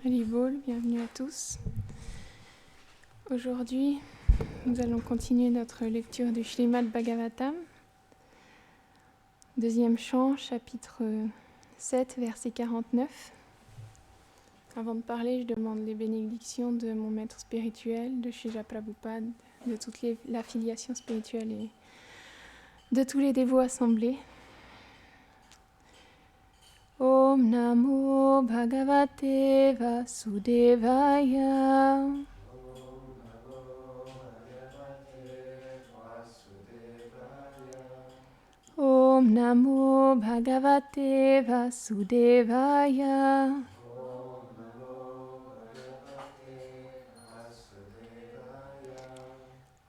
Haribol, bienvenue à tous. Aujourd'hui, nous allons continuer notre lecture du Śrīmad Bhagavatam, deuxième chant, chapitre 7, verset 49. Avant de parler, je demande les bénédictions de mon maître spirituel, de Srila Prabhupada, de toute l'affiliation spirituelle et de tous les dévots assemblés. Om Namo Bhagavate Vasudevaya. Om Namo Bhagavate Vasudevaya.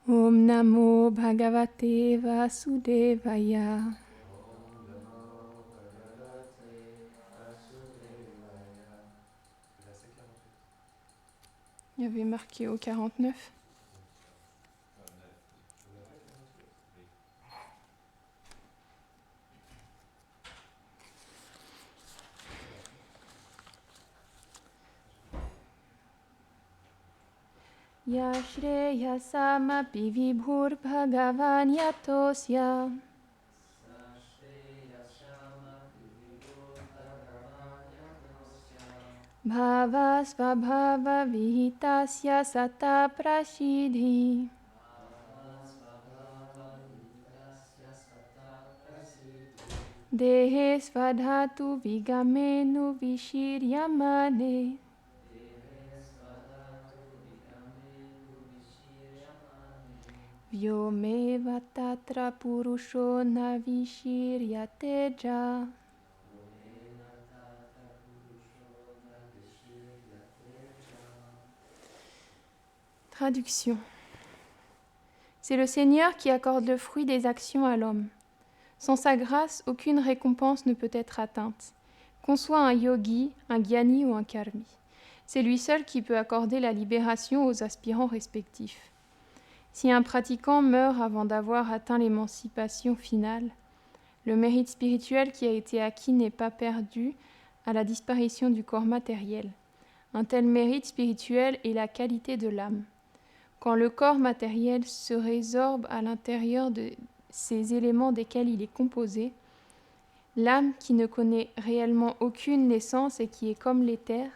Om Namo Bhagavate Vasudevaya. Il y avait marqué au 49. Ya Shreya Samapi Vibhur Bhagavan Yatosya. Bhava Svabhava Vihitasya Sata Prashidhi. Dehe Svadhatu Vigamenu Vishiryamane. Vyomeva Tatra Purusho Navishiryateja. Traduction. C'est le Seigneur qui accorde le fruit des actions à l'homme. Sans sa grâce, aucune récompense ne peut être atteinte, qu'on soit un yogi, un gyani ou un karmi. C'est lui seul qui peut accorder la libération aux aspirants respectifs. Si un pratiquant meurt avant d'avoir atteint l'émancipation finale, le mérite spirituel qui a été acquis n'est pas perdu à la disparition du corps matériel. Un tel mérite spirituel est la qualité de l'âme. Quand le corps matériel se résorbe à l'intérieur de ces éléments desquels il est composé, l'âme qui ne connaît réellement aucune naissance et qui est comme l'éther,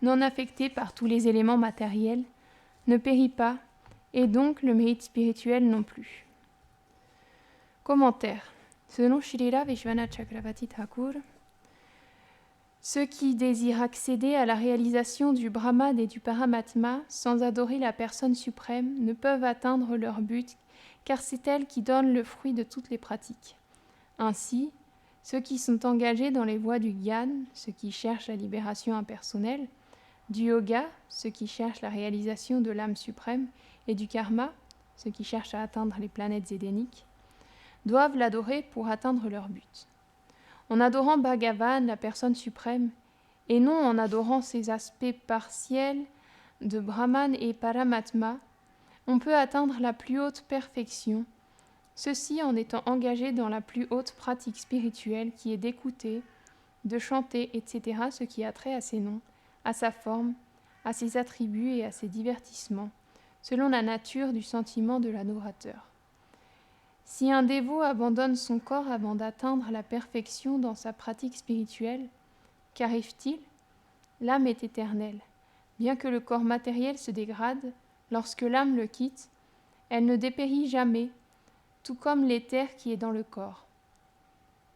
non affectée par tous les éléments matériels, ne périt pas, et donc le mérite spirituel non plus. Commentaire. Selon Shrila Vishwanath Chakravarti Thakur, ceux qui désirent accéder à la réalisation du Brahman et du Paramatma sans adorer la personne suprême ne peuvent atteindre leur but, car c'est elle qui donne le fruit de toutes les pratiques. Ainsi, ceux qui sont engagés dans les voies du Gyan, ceux qui cherchent la libération impersonnelle, du Yoga, ceux qui cherchent la réalisation de l'âme suprême, et du Karma, ceux qui cherchent à atteindre les planètes édéniques, doivent l'adorer pour atteindre leur but. En adorant Bhagavan, la personne suprême, et non en adorant ses aspects partiels de Brahman et Paramatma, on peut atteindre la plus haute perfection, ceci en étant engagé dans la plus haute pratique spirituelle qui est d'écouter, de chanter, etc., ce qui a trait à ses noms, à sa forme, à ses attributs et à ses divertissements, selon la nature du sentiment de l'adorateur. Si un dévot abandonne son corps avant d'atteindre la perfection dans sa pratique spirituelle, qu'arrive-t-il ? L'âme est éternelle. Bien que le corps matériel se dégrade, lorsque l'âme le quitte, elle ne dépérit jamais, tout comme l'éther qui est dans le corps.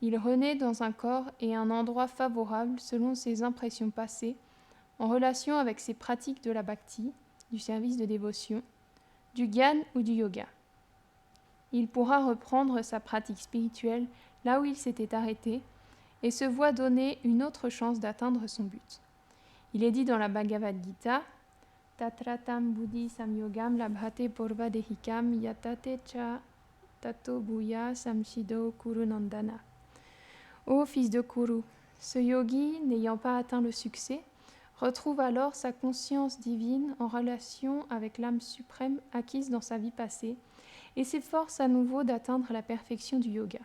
Il renaît dans un corps et un endroit favorable selon ses impressions passées, en relation avec ses pratiques de la bhakti, du service de dévotion, du gyan ou du yoga. Il pourra reprendre sa pratique spirituelle là où il s'était arrêté et se voit donner une autre chance d'atteindre son but. Il est dit dans la Bhagavad Gita, Tatratam buddhi samyogam labhate purva dehikam yatate cha tato bhuya samsido kuru nandana. Ô fils de Kuru, ce yogi, n'ayant pas atteint le succès, retrouve alors sa conscience divine en relation avec l'âme suprême acquise dans sa vie passée et s'efforce à nouveau d'atteindre la perfection du yoga.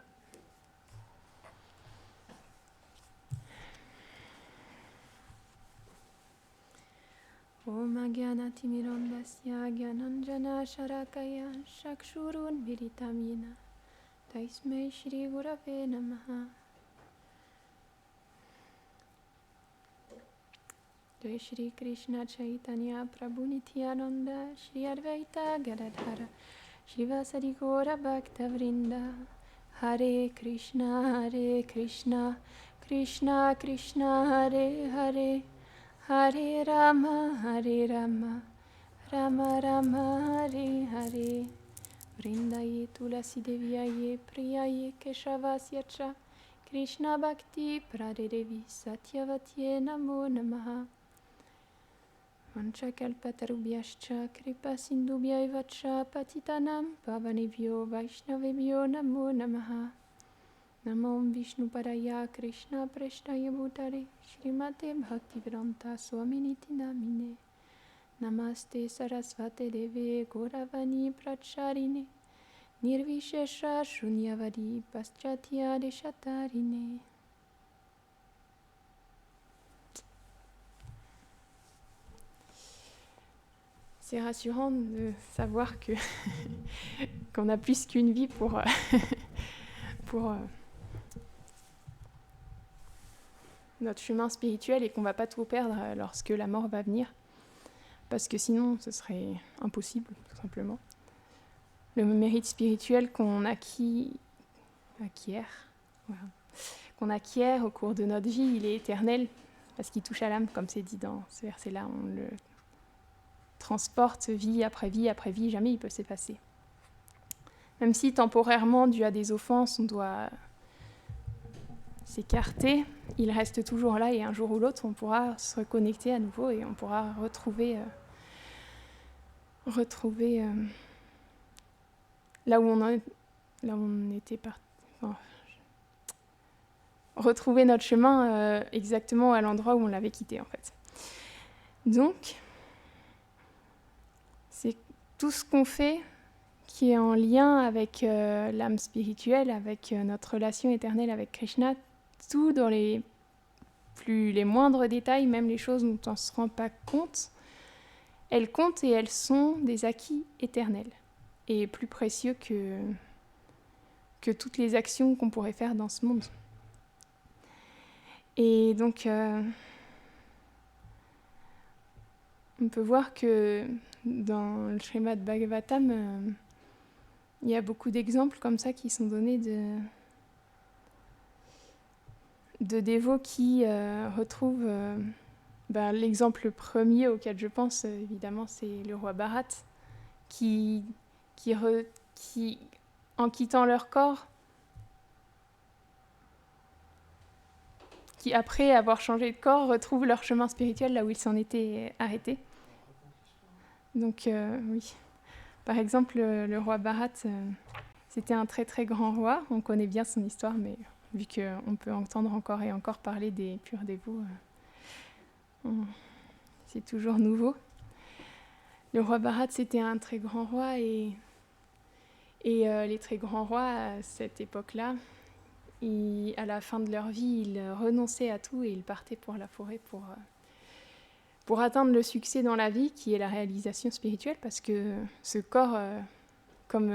Om Agyanatimirandasya Gyananjana Sharakaya Chakshurun Militam Yena Tasmai Shri Gurave Namaha. Jai Shri Krishna Chaitanya Prabhu Nityananda Shri Advaita Gadadhara Shri Gora Bhakta Vrinda. Hare Krishna Krishna Krishna Hare Hare Hare Rama Rama Rama Hare Hare. Vrindaye Tulasi Deviaye Priyaye Keshavasya Cha Krishna Bhakti Pradedevi Satyavatye Namo Namaha. Vanchakalpatarubhyascha Kripa Sindhubhya Cha Patitanam Pavanebhyo Vaishnavebhyo Namo Namaha. Namo Vishnu Padaya Krishna Preshtaya Bhutare Shrimate Bhaktivedanta Swaminiti Namine. Namaste Sarasvate Deve Gauravani Pracharine Nirvishesha Shunyavadi Paschatya Deshatarine. C'est rassurant de savoir que qu'on a plus qu'une vie pour notre chemin spirituel et qu'on ne va pas tout perdre lorsque la mort va venir. Parce que sinon, ce serait impossible, tout simplement. Le mérite spirituel qu'on qu'on acquiert au cours de notre vie, il est éternel, parce qu'il touche à l'âme, comme c'est dit dans ce verset-là. On le transporte vie après vie après vie, jamais il peut s'effacer. Même si temporairement, dû à des offenses, on doit s'écarter, il reste toujours là et un jour ou l'autre, on pourra se reconnecter à nouveau et on pourra retrouver là où on était parti. Enfin, retrouver notre chemin exactement à l'endroit où on l'avait quitté en fait. Donc, c'est tout ce qu'on fait qui est en lien avec l'âme spirituelle, avec notre relation éternelle avec Krishna, tout dans les moindres détails, même les choses dont on ne se rend pas compte, elles comptent et elles sont des acquis éternels et plus précieux que toutes les actions qu'on pourrait faire dans ce monde. Et donc, on peut voir que dans le Srimad Bhagavatam, il y a beaucoup d'exemples comme ça qui sont donnés de dévots qui retrouvent... l'exemple premier auquel je pense, évidemment, c'est le roi Bharat, qui en quittant leur corps, qui après avoir changé de corps, retrouvent leur chemin spirituel là où ils s'en étaient arrêtés. Donc oui, par exemple, le roi Bharat, c'était un très très grand roi, on connaît bien son histoire, mais vu qu'on peut entendre encore et encore parler des purs dévots, c'est toujours nouveau. Le roi Bharat, c'était un très grand roi et les très grands rois à cette époque-là, à la fin de leur vie, ils renonçaient à tout et ils partaient pour la forêt pour atteindre le succès dans la vie, qui est la réalisation spirituelle, parce que ce corps, comme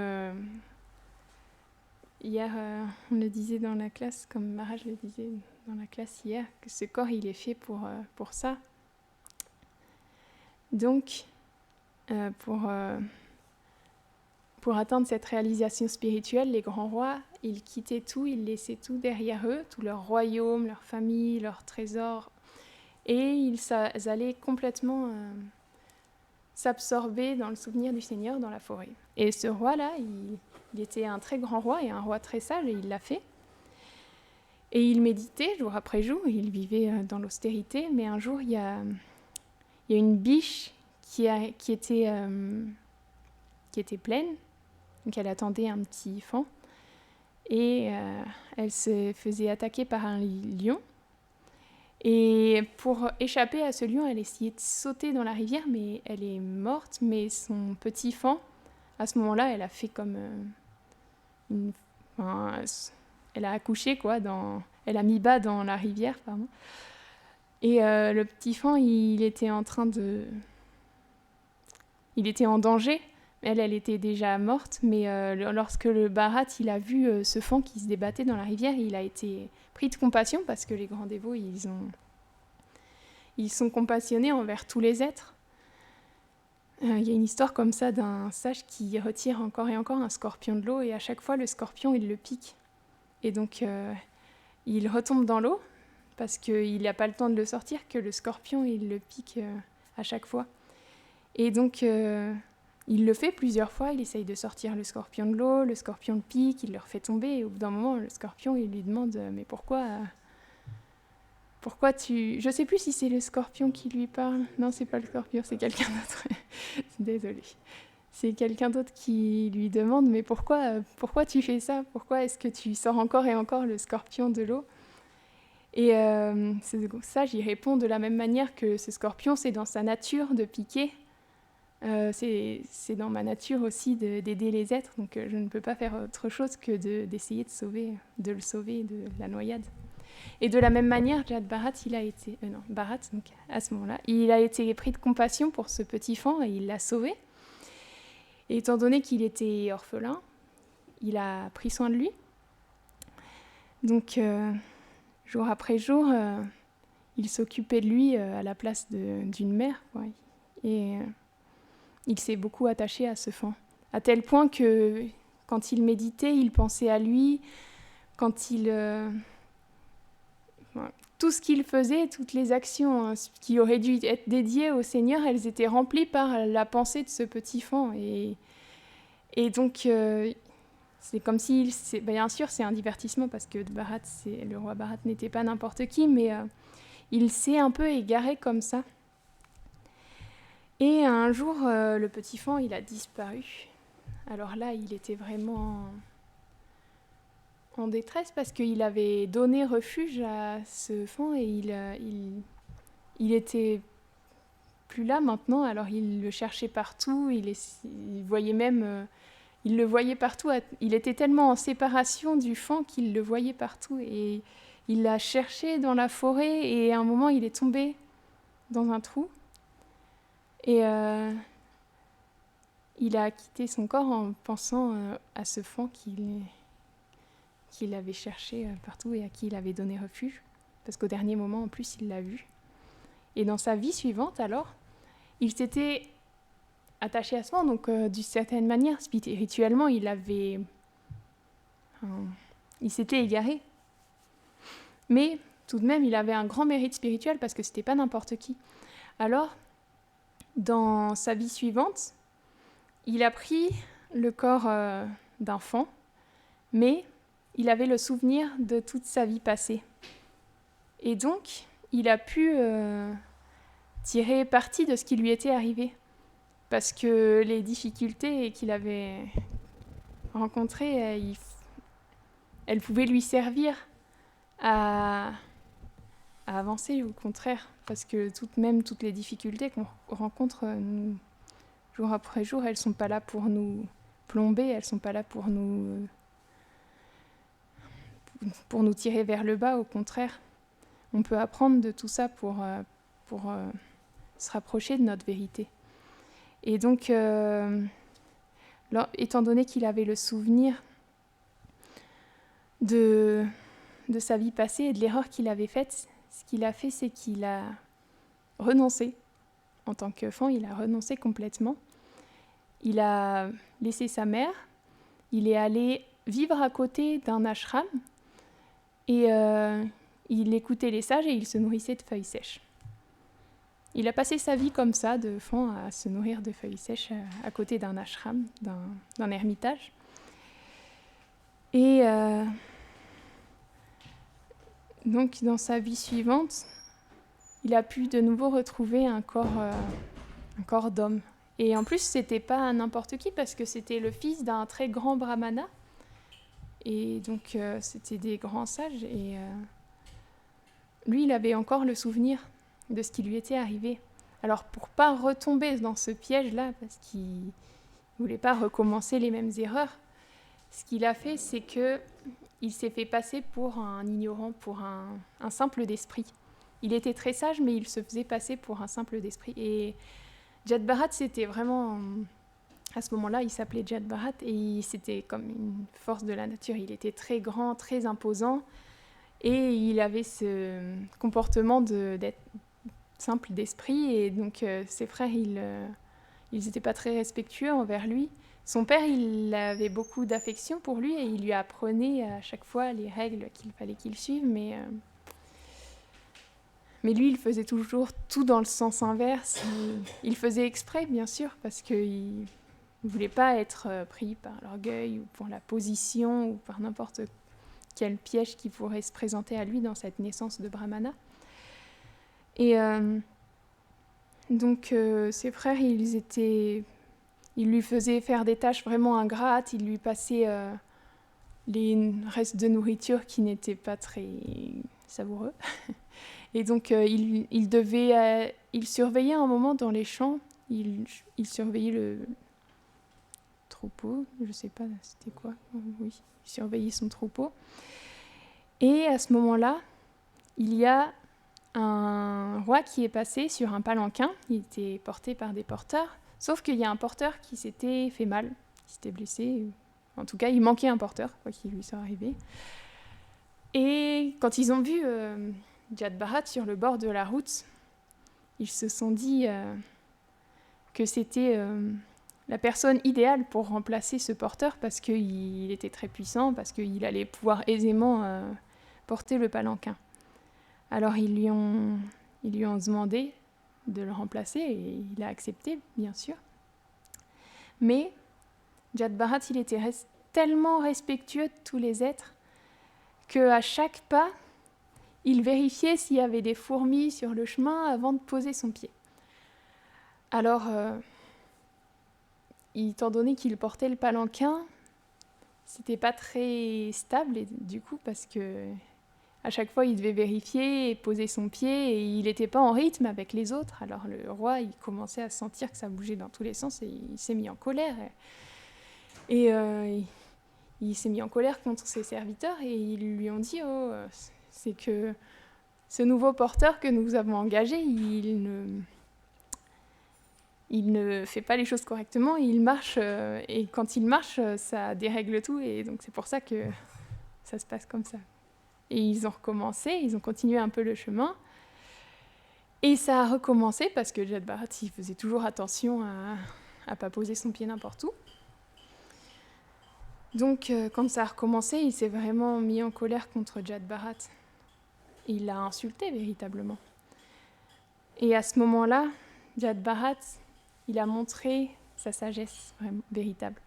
hier on le disait dans la classe, comme Maharaj le disait dans la classe hier, que ce corps, il est fait pour ça. Donc, pour atteindre cette réalisation spirituelle, les grands rois, ils quittaient tout, ils laissaient tout derrière eux, tout leur royaume, leur famille, leurs trésors, et ils allaient complètement s'absorber dans le souvenir du Seigneur dans la forêt. Et ce roi-là, il était un très grand roi et un roi très sage, et il l'a fait. Et il méditait jour après jour, il vivait dans l'austérité, mais un jour, il y a une biche qui était pleine, donc elle attendait un petit faon, et elle se faisait attaquer par un lion. Et pour échapper à ce lion, elle essayait de sauter dans la rivière, mais elle est morte. Mais son petit faon, à ce moment-là, elle a fait comme elle a accouché, quoi. Elle a mis bas dans la rivière, pardon. Et le petit faon, il était en train il était en danger. Elle était déjà morte, mais lorsque le Bharat il a vu ce fan qui se débattait dans la rivière, il a été pris de compassion parce que les grands dévots, ils sont compassionnés envers tous les êtres. Il y a une histoire comme ça d'un sage qui retire encore et encore un scorpion de l'eau et à chaque fois le scorpion il le pique. Et donc il retombe dans l'eau parce qu'il n'a pas le temps de le sortir, que le scorpion il le pique à chaque fois. Et donc il le fait plusieurs fois, il essaye de sortir le scorpion de l'eau, le scorpion le pique, il le refait tomber et au bout d'un moment le scorpion il lui demande mais pourquoi tu... Je sais plus si c'est le scorpion qui lui parle. Non, c'est pas le scorpion, c'est quelqu'un d'autre. Désolée. C'est quelqu'un d'autre qui lui demande mais pourquoi tu fais ça? Pourquoi est-ce que tu sors encore et encore le scorpion de l'eau? Et ça, j'y réponds de la même manière que ce scorpion, c'est dans sa nature de piquer. C'est dans ma nature aussi d'aider les êtres, donc je ne peux pas faire autre chose que d'essayer de le sauver de la noyade. Et de la même manière, Jad Bharat, Bharat, donc à ce moment-là, il a été pris de compassion pour ce petit fan et il l'a sauvé. Et étant donné qu'il était orphelin, il a pris soin de lui. Donc, jour après jour, il s'occupait de lui à la place d'une mère, quoi. Et il s'est beaucoup attaché à ce fan, à tel point que quand il méditait, il pensait à lui, quand tout ce qu'il faisait, toutes les actions qui auraient dû être dédiées au Seigneur, elles étaient remplies par la pensée de ce petit fan. Et donc, c'est comme si... bien sûr, c'est un divertissement parce que le roi Bharat n'était pas n'importe qui, mais il s'est un peu égaré comme ça. Et un jour, le petit fan, il a disparu. Alors là, il était vraiment en détresse parce qu'il avait donné refuge à ce fan et il était plus là maintenant. Alors il le cherchait partout, il voyait même, il le voyait partout. Il était tellement en séparation du fan qu'il le voyait partout et il l'a cherché dans la forêt et à un moment il est tombé dans un trou et il a quitté son corps en pensant à ce fan qu'il avait cherché partout et à qui il avait donné refuge, parce qu'au dernier moment, en plus, il l'a vu. Et dans sa vie suivante, alors, il s'était attaché à ce fan, donc d'une certaine manière, spirituellement, il s'était égaré. Mais tout de même, il avait un grand mérite spirituel, parce que c'était pas n'importe qui. Alors, dans sa vie suivante, il a pris le corps d'un fan, mais il avait le souvenir de toute sa vie passée. Et donc, il a pu tirer parti de ce qui lui était arrivé. Parce que les difficultés qu'il avait rencontrées, elles pouvaient lui servir à avancer, au contraire. Parce que toutes les difficultés qu'on rencontre jour après jour, elles ne sont pas là pour nous plomber, elles ne sont pas là pour nous tirer vers le bas, au contraire. On peut apprendre de tout ça pour se rapprocher de notre vérité. Et donc, étant donné qu'il avait le souvenir de sa vie passée et de l'erreur qu'il avait faite, ce qu'il a fait, c'est qu'il a renoncé. En tant que fan, il a renoncé complètement. Il a laissé sa mère, il est allé vivre à côté d'un ashram, et il écoutait les sages et il se nourrissait de feuilles sèches. Il a passé sa vie comme ça, de fan, à se nourrir de feuilles sèches à côté d'un ashram, d'un ermitage. Et donc, dans sa vie suivante, il a pu de nouveau retrouver un corps d'homme. Et en plus, c'était pas n'importe qui, parce que c'était le fils d'un très grand brahmana. Et donc, c'était des grands sages. Et lui, il avait encore le souvenir de ce qui lui était arrivé. Alors, pour pas retomber dans ce piège-là, parce qu'il voulait pas recommencer les mêmes erreurs, ce qu'il a fait, c'est que il s'est fait passer pour un ignorant, pour un simple d'esprit. Il était très sage, mais il se faisait passer pour un simple d'esprit. Et Jat Bharat, c'était vraiment... À ce moment-là, il s'appelait Jat Bharat et c'était comme une force de la nature. Il était très grand, très imposant et il avait ce comportement d'être simple d'esprit. Et donc, ses frères, ils n'étaient pas très respectueux envers lui. Son père, il avait beaucoup d'affection pour lui et il lui apprenait à chaque fois les règles qu'il fallait qu'il suive. Mais lui, il faisait toujours tout dans le sens inverse. Il faisait exprès, bien sûr, parce qu'il ne voulait pas être pris par l'orgueil ou pour la position ou par n'importe quel piège qui pourrait se présenter à lui dans cette naissance de Brahmana. Et donc ses frères, ils lui faisaient faire des tâches vraiment ingrates, ils lui passaient les restes de nourriture qui n'étaient pas très savoureux. Et donc il surveillait un moment dans les champs, il surveillait le troupeau, je sais pas, c'était quoi, oui, il surveillait son troupeau. Et à ce moment-là, il y a un roi qui est passé sur un palanquin, il était porté par des porteurs, sauf qu'il y a un porteur qui s'était fait mal, qui s'était blessé, en tout cas il manquait un porteur, quoi qu'il lui soit arrivé. Et quand ils ont vu Jat Bharat sur le bord de la route, ils se sont dit que c'était la personne idéale pour remplacer ce porteur parce qu'il était très puissant, parce qu'il allait pouvoir aisément porter le palanquin. Alors ils lui ont demandé de le remplacer et il a accepté, bien sûr. Mais Jat Bharat, il était tellement respectueux de tous les êtres qu'à chaque pas, il vérifiait s'il y avait des fourmis sur le chemin avant de poser son pied. Alors, étant donné qu'il portait le palanquin, c'était pas très stable et du coup parce que à chaque fois il devait vérifier et poser son pied et il n'était pas en rythme avec les autres. Alors le roi il commençait à sentir que ça bougeait dans tous les sens et il s'est mis en colère et il s'est mis en colère contre ses serviteurs et ils lui ont dit c'est que ce nouveau porteur que nous avons engagé il ne fait pas les choses correctement, il marche, et quand il marche, ça dérègle tout, et donc c'est pour ça que ça se passe comme ça. Et ils ont recommencé, ils ont continué un peu le chemin, et ça a recommencé parce que Jat Bharat, il faisait toujours attention à ne pas poser son pied n'importe où. Donc quand ça a recommencé, il s'est vraiment mis en colère contre Jat Bharat. Il l'a insulté véritablement. Et à ce moment-là, Jat Bharat, il a montré sa sagesse vraiment, véritable.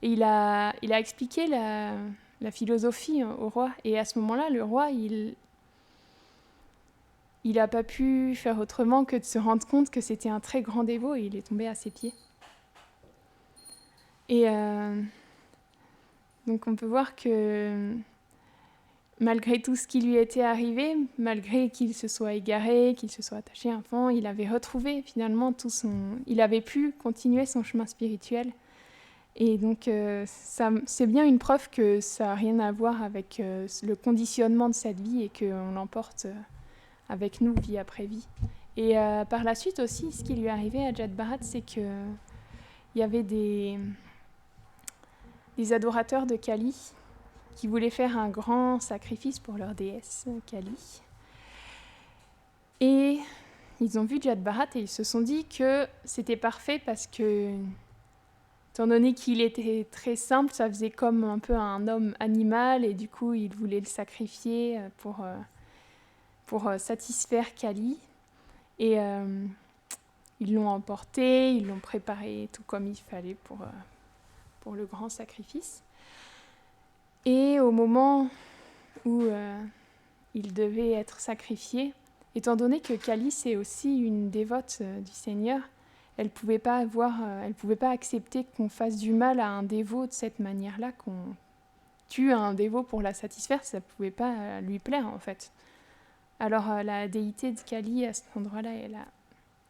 Et il a expliqué la philosophie au roi. Et à ce moment-là, le roi, il n'a pas pu faire autrement que de se rendre compte que c'était un très grand dévot et il est tombé à ses pieds. Et donc on peut voir que malgré tout ce qui lui était arrivé, malgré qu'il se soit égaré, qu'il se soit attaché à un fond, il avait retrouvé finalement il avait pu continuer son chemin spirituel. Et donc c'est bien une preuve que ça n'a rien à voir avec le conditionnement de cette vie et qu'on l'emporte avec nous vie après vie. Et par la suite aussi, ce qui lui est arrivé à Jat Bharat, c'est qu'il y avait des adorateurs de Kali qui voulaient faire un grand sacrifice pour leur déesse, Kali. Et ils ont vu Jat Bharat et ils se sont dit que c'était parfait parce que, étant donné qu'il était très simple, ça faisait comme un peu un homme animal et du coup, ils voulaient le sacrifier pour satisfaire Kali. Et ils l'ont emporté, ils l'ont préparé tout comme il fallait pour le grand sacrifice. Et au moment où il devait être sacrifié, étant donné que Kali c'est aussi une dévote du Seigneur, elle ne pouvait pas accepter qu'on fasse du mal à un dévot de cette manière-là, qu'on tue un dévot pour la satisfaire, ça ne pouvait pas lui plaire en fait. Alors la déité de Kali à cet endroit-là, elle a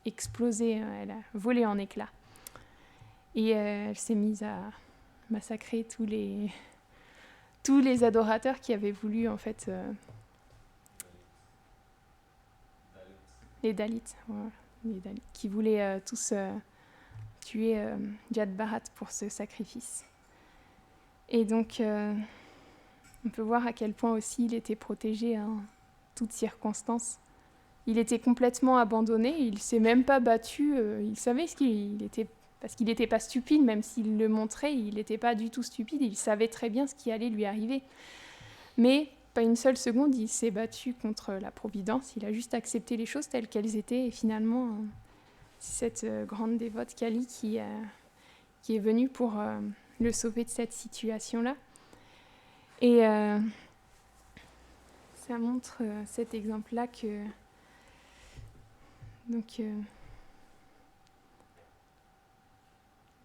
explosé, elle a volé en éclats. Et elle s'est mise à massacrer tous les adorateurs qui avaient voulu en fait les Dalits, voilà. qui voulaient tous tuer Jad Bharat pour ce sacrifice. Et donc, on peut voir à quel point aussi il était protégé en toutes circonstances. Il était complètement abandonné, il ne s'est même pas battu, il savait ce qu'il était, parce qu'il n'était pas stupide, même s'il le montrait, il n'était pas du tout stupide, il savait très bien ce qui allait lui arriver. Mais pas une seule seconde, il s'est battu contre la Providence, il a juste accepté les choses telles qu'elles étaient, et finalement, c'est cette grande dévote Kali qui est venue pour le sauver de cette situation-là. Et ça montre cet exemple-là que donc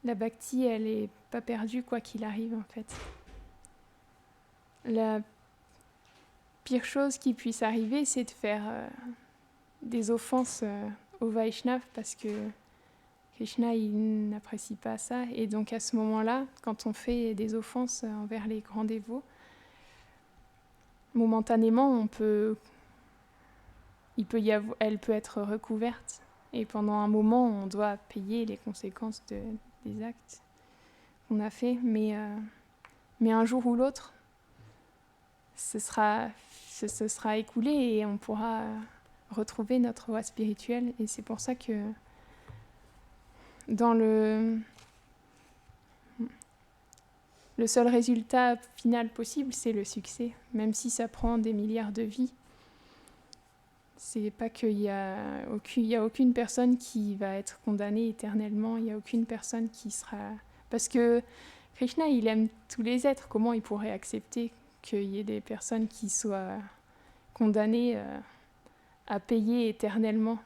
la bhakti, elle n'est pas perdue quoi qu'il arrive en fait. La pire chose qui puisse arriver, c'est de faire des offenses au Vaishnav parce que Krishna, il n'apprécie pas ça. Et donc à ce moment-là, quand on fait des offenses envers les grands dévots, momentanément, elle peut être recouverte. Et pendant un moment, on doit payer les conséquences des actes qu'on a faits. Mais un jour ou l'autre, ce sera écoulé et on pourra retrouver notre voie spirituelle. Et c'est pour ça que dans le seul résultat final possible, c'est le succès. Même si ça prend des milliards de vies, c'est pas qu'il y a aucune personne qui va être condamnée éternellement, il n'y a aucune personne qui sera... Parce que Krishna, il aime tous les êtres. Comment il pourrait accepter qu'il y ait des personnes qui soient condamnées à payer éternellement?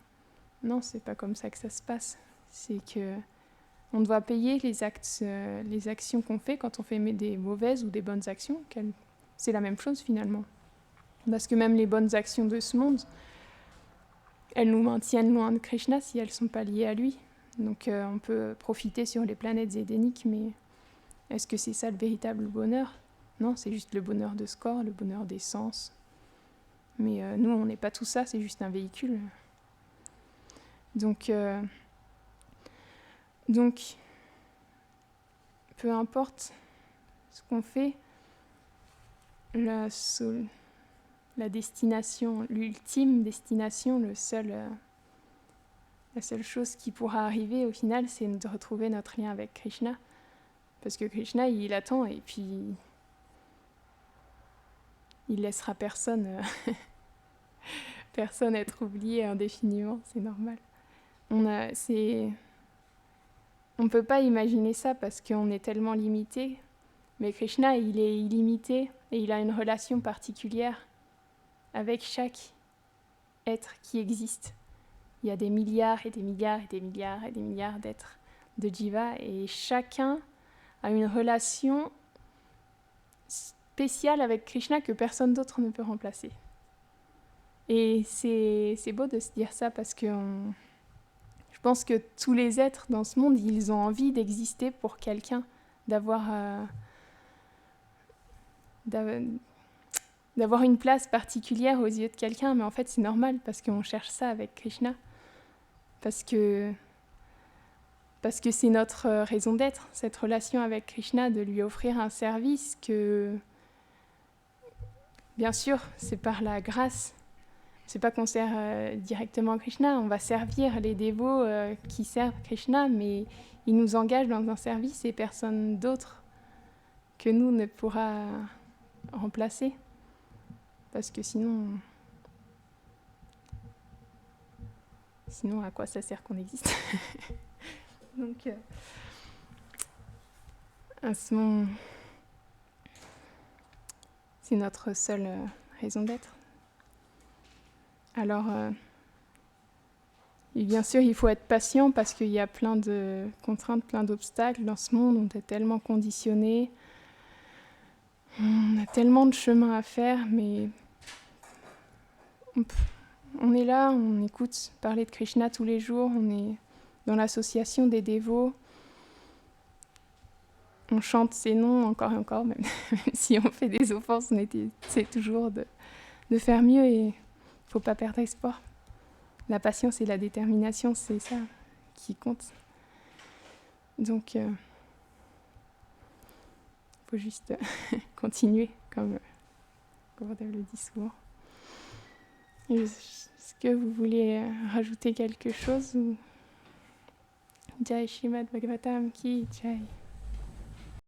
Non, c'est pas comme ça que ça se passe. C'est que on doit payer les actions qu'on fait quand on fait des mauvaises ou des bonnes actions. C'est la même chose finalement. Parce que même les bonnes actions de ce monde, elles nous maintiennent loin de Krishna si elles ne sont pas liées à lui. Donc on peut profiter sur les planètes édéniques, mais est-ce que c'est ça le véritable bonheur? Non, c'est juste le bonheur de score, le bonheur des sens. Mais nous, on n'est pas tout ça, c'est juste un véhicule. Donc, peu importe ce qu'on fait, la destination, l'ultime destination, la seule chose qui pourra arriver au final, c'est de retrouver notre lien avec Krishna. Parce que Krishna, il attend et puis il laissera personne être oublié indéfiniment, c'est normal. On ne peut pas imaginer ça parce qu'on est tellement limité, mais Krishna, il est illimité et il a une relation particulière avec chaque être qui existe. Il y a des milliards et des milliards et des milliards et des milliards d'êtres de Jiva et chacun a une relation spéciale avec Krishna que personne d'autre ne peut remplacer. Et c'est beau de se dire ça parce que je pense que tous les êtres dans ce monde, ils ont envie d'exister pour quelqu'un, d'avoir une place particulière aux yeux de quelqu'un. Mais en fait, c'est normal parce qu'on cherche ça avec Krishna. Parce que c'est notre raison d'être, cette relation avec Krishna, de lui offrir un service que, bien sûr, c'est par la grâce. C'est pas qu'on sert directement Krishna, on va servir les dévots qui servent Krishna, mais il nous engage dans un service et personne d'autre que nous ne pourra remplacer. Parce que sinon, à quoi ça sert qu'on existe? Donc, à ce moment, c'est notre seule raison d'être. Alors, et bien sûr, il faut être patient parce qu'il y a plein de contraintes, plein d'obstacles dans ce monde. On est tellement conditionnés. On a tellement de chemin à faire, mais on est là, on écoute parler de Krishna tous les jours, on est dans l'association des dévots. On chante ses noms encore et encore, même si on fait des offenses, on essaie toujours de faire mieux et il ne faut pas perdre espoir. La patience et la détermination, c'est ça qui compte. Donc, il faut juste continuer, comme Gurudev le dit souvent. Est-ce que vous voulez rajouter quelque chose ou... Jai Shrimad Bhagavatam Ki Jai.